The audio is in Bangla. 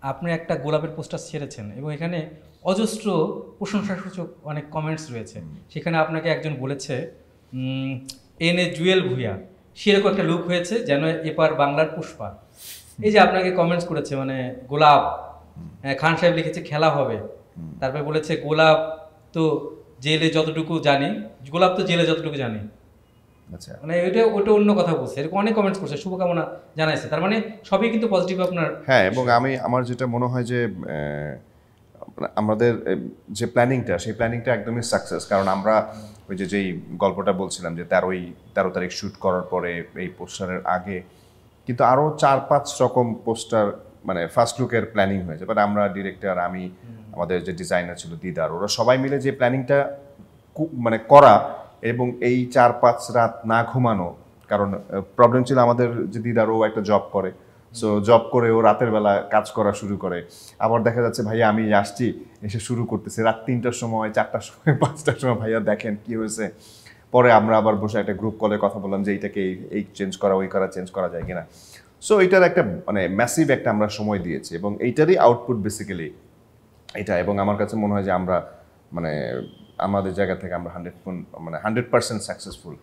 আপনি একটা গোলাপের পোস্টার ছেড়েছেন এবং এখানে অজস্র প্রশংসাসূচক অনেক কমেন্টস রয়েছে। সেখানে আপনাকে একজন বলেছে উম, এনে জুয়েল ভুঁইয়া সেরকম একটা লুক হয়েছে যেন এপার বাংলার পুষ্পা। এই যে আপনাকে কমেন্টস করেছে মানে গোলাপ, খান সাহেব লিখেছে খেলা হবে, তারপরে বলেছে গোলাপ তো জেলে যতটুকু জানি, গোলাপ তো জেলে যতটুকু জানি, আচ্ছা, মানে ওইটা ওটা অন্য কথা বলছে, এরকম অনেক কমেন্টস করছে, শুভকামনা জানাইছে, তার মানে সবই কিন্তু পজিটিভ আপনার হ্যাঁ, এবং বিষয়। আমার যেটা মনে হয় যে আমাদের যে প্ল্যানিংটা, সেই প্ল্যানিংটা একদমই সাকসেস। কারণ আমরা ওই যে যেই গল্পটা বলছিলাম যে 13 তারিখ শ্যুট করার পরে এই পোস্টারের আগে কিন্তু আরও 4-5 রকম পোস্টার মানে ফার্স্ট লুকের প্ল্যানিং হয়েছে। বাট আমরা ডিরেক্টর, আমি, আমাদের যে ডিজাইনার ছিল দিদার, ওরা সবাই মিলে যে প্ল্যানিংটা মানে করা, এবং এই 4-5 রাত না ঘুমানো। কারণ প্রবলেম ছিল আমাদের যে দিদার, ও একটা জব করে, সো জব করে ও রাতের বেলা কাজ করা শুরু করে। আবার দেখা যাচ্ছে ভাইয়া আমি আসছি, এসে শুরু করতেছে রাত 3টার সময়, 4টার সময়, 5টার সময়, ভাইয়া দেখেন কি হয়েছে। পরে আমরা আবার বসে একটা গ্রুপ কলে কথা বললাম যে এইটাকে এই চেঞ্জ করা, ওই করা, চেঞ্জ করা যায় কিনা। সো এটার একটা মানে ম্যাসিভ একটা আমরা সময় দিয়েছি, এবং এইটারই আউটপুট বেসিক্যালি এটা। এবং আমার কাছে মনে হয় যে আমরা মানে আমাদের জায়গা থেকে আমরা 100% সাকসেসফুল।